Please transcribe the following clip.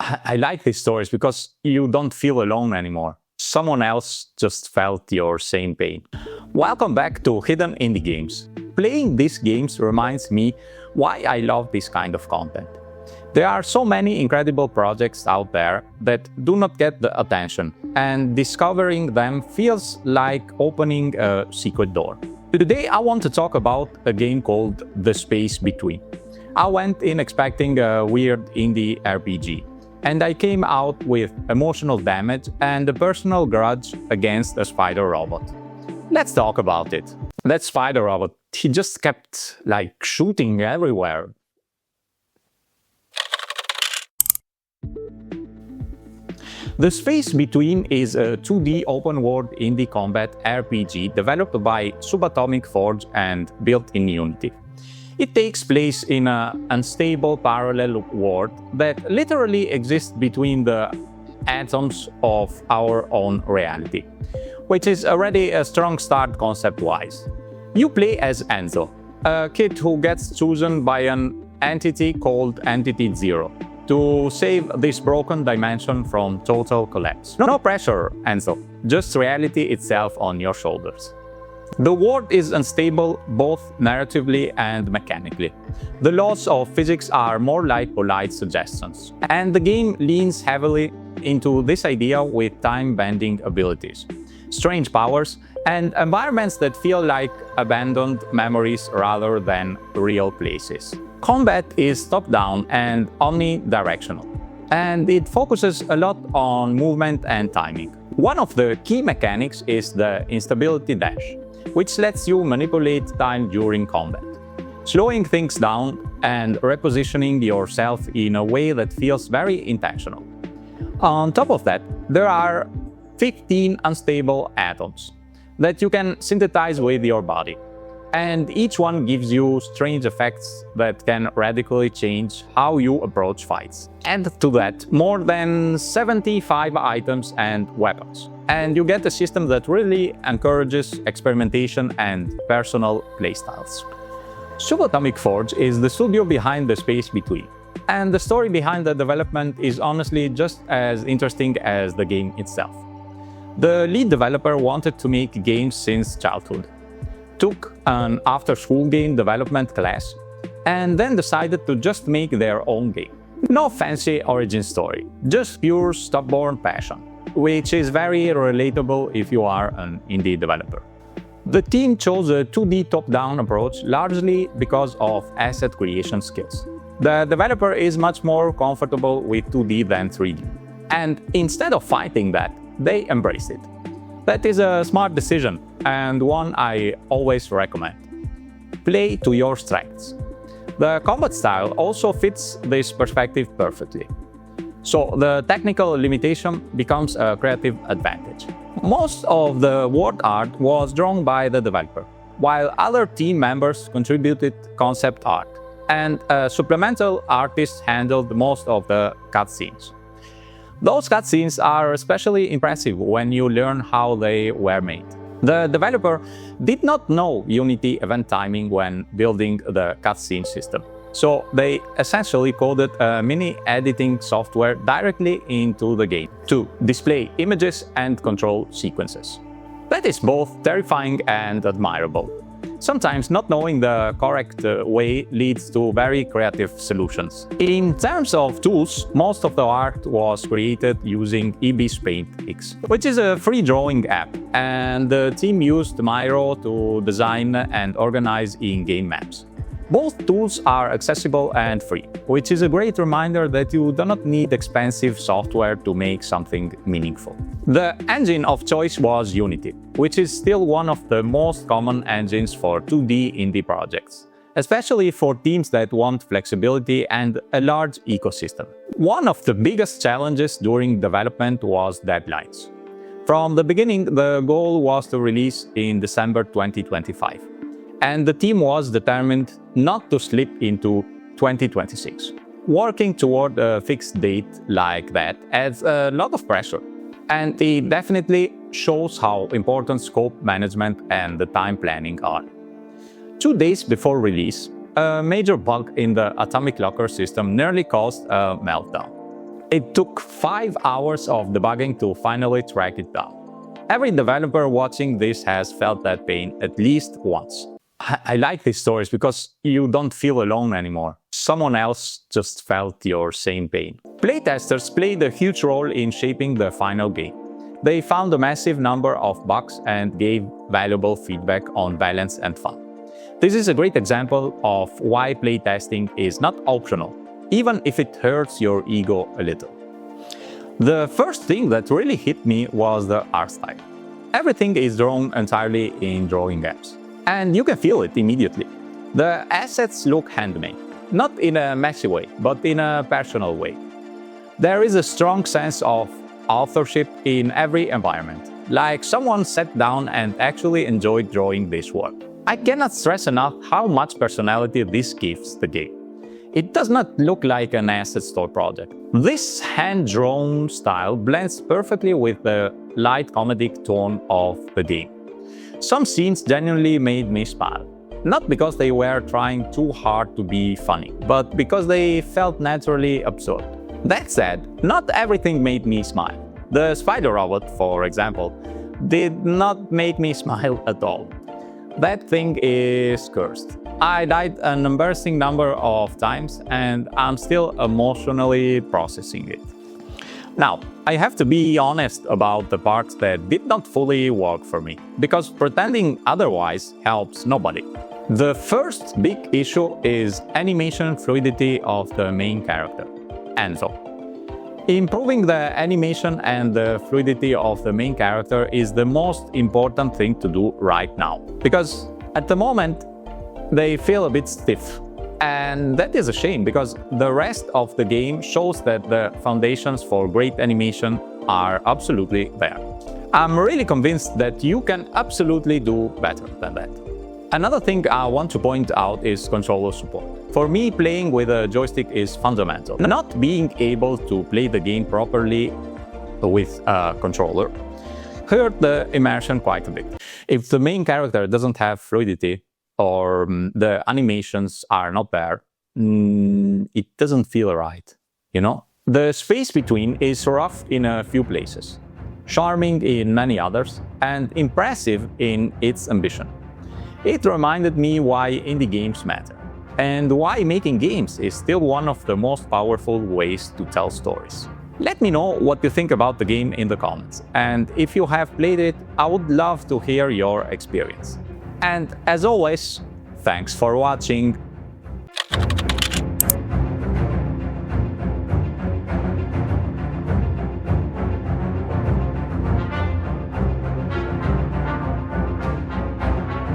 I like these stories because you don't feel alone anymore. Someone else just felt your same pain. Welcome back to Hidden Indie Games. Playing these games reminds me why I love this kind of content. There are so many incredible projects out there that do not get the attention, and discovering them feels like opening a secret door. Today I want to talk about a game called The Space Between. I went in expecting a weird indie RPG, and I came out with emotional damage and a personal grudge against a spider robot. Let's talk about it. That spider robot, he just kept shooting everywhere. The Space Between is a 2D open-world indie combat RPG developed by Subatomic Forge and built in Unity. It takes place in an unstable parallel world that literally exists between the atoms of our own reality, which is already a strong start concept-wise. You play as Enzo, a kid who gets chosen by an entity called Entity Zero to save this broken dimension from total collapse. No pressure, Enzo, just reality itself on your shoulders. The world is unstable both narratively and mechanically. The laws of physics are more like polite suggestions, and the game leans heavily into this idea with time-bending abilities, strange powers, and environments that feel like abandoned memories rather than real places. Combat is top-down and omnidirectional, and it focuses a lot on movement and timing. One of the key mechanics is the instability dash, which lets you manipulate time during combat, slowing things down and repositioning yourself in a way that feels very intentional. On top of that, there are 15 unstable atoms that you can synthesize with your body, and each one gives you strange effects that can radically change how you approach fights. Add to that more than 75 items and weapons, and you get a system that really encourages experimentation and personal playstyles. Subatomic Forge is the studio behind The Space Between, and the story behind the development is honestly just as interesting as the game itself. The lead developer wanted to make games since childhood, took an after-school game development class, and then decided to just make their own game. No fancy origin story, just pure stubborn passion, which is very relatable if you are an indie developer. The team chose a 2D top-down approach largely because of asset creation skills. The developer is much more comfortable with 2D than 3D, and instead of fighting that, they embraced it. That is a smart decision, and one I always recommend. Play to your strengths. The combat style also fits this perspective perfectly, so the technical limitation becomes a creative advantage. Most of the world art was drawn by the developer, while other team members contributed concept art, and a supplemental artist handled most of the cutscenes. Those cutscenes are especially impressive when you learn how they were made. The developer did not know Unity event timing when building the cutscene system, so they essentially coded a mini editing software directly into the game to display images and control sequences. That is both terrifying and admirable. Sometimes not knowing the correct way leads to very creative solutions. In terms of tools, most of the art was created using Ibis Paint X, which is a free drawing app, and the team used Miro to design and organize in-game maps. Both tools are accessible and free, which is a great reminder that you do not need expensive software to make something meaningful. The engine of choice was Unity, which is still one of the most common engines for 2D indie projects, especially for teams that want flexibility and a large ecosystem. One of the biggest challenges during development was deadlines. From the beginning, the goal was to release in December 2025. And the team was determined not to slip into 2026. Working toward a fixed date like that adds a lot of pressure, and it definitely shows how important scope management and the time planning are. 2 days before release, a major bug in the Atomic Locker system nearly caused a meltdown. It took 5 hours of debugging to finally track it down. Every developer watching this has felt that pain at least once. I like these stories because you don't feel alone anymore. Someone else just felt your same pain. Playtesters played a huge role in shaping the final game. They found a massive number of bugs and gave valuable feedback on balance and fun. This is a great example of why playtesting is not optional, even if it hurts your ego a little. The first thing that really hit me was the art style. Everything is drawn entirely in drawing apps, and you can feel it immediately. The assets look handmade, not in a messy way, but in a personal way. There is a strong sense of authorship in every environment, like someone sat down and actually enjoyed drawing this work. I cannot stress enough how much personality this gives the game. It does not look like an asset store project. This hand-drawn style blends perfectly with the light comedic tone of the game. Some scenes genuinely made me smile, not because they were trying too hard to be funny, but because they felt naturally absurd. That said, not everything made me smile. The spider robot, for example, did not make me smile at all. That thing is cursed. I died an embarrassing number of times and I'm still emotionally processing it. Now, I have to be honest about the parts that did not fully work for me, because pretending otherwise helps nobody. The first big issue is animation fluidity of the main character, Enzo. Improving the animation and the fluidity of the main character is the most important thing to do right now, because at the moment they feel a bit stiff. And that is a shame, because the rest of the game shows that the foundations for great animation are absolutely there. I'm really convinced that you can absolutely do better than that. Another thing I want to point out is controller support. For me, playing with a joystick is fundamental. Not being able to play the game properly with a controller hurt the immersion quite a bit. If the main character doesn't have fluidity, or the animations are not there, it doesn't feel right, you know? The space between is rough in a few places, charming in many others, and impressive in its ambition. It reminded me why indie games matter, and why making games is still one of the most powerful ways to tell stories. Let me know what you think about the game in the comments, and if you have played it, I would love to hear your experience. And as always, thanks for watching.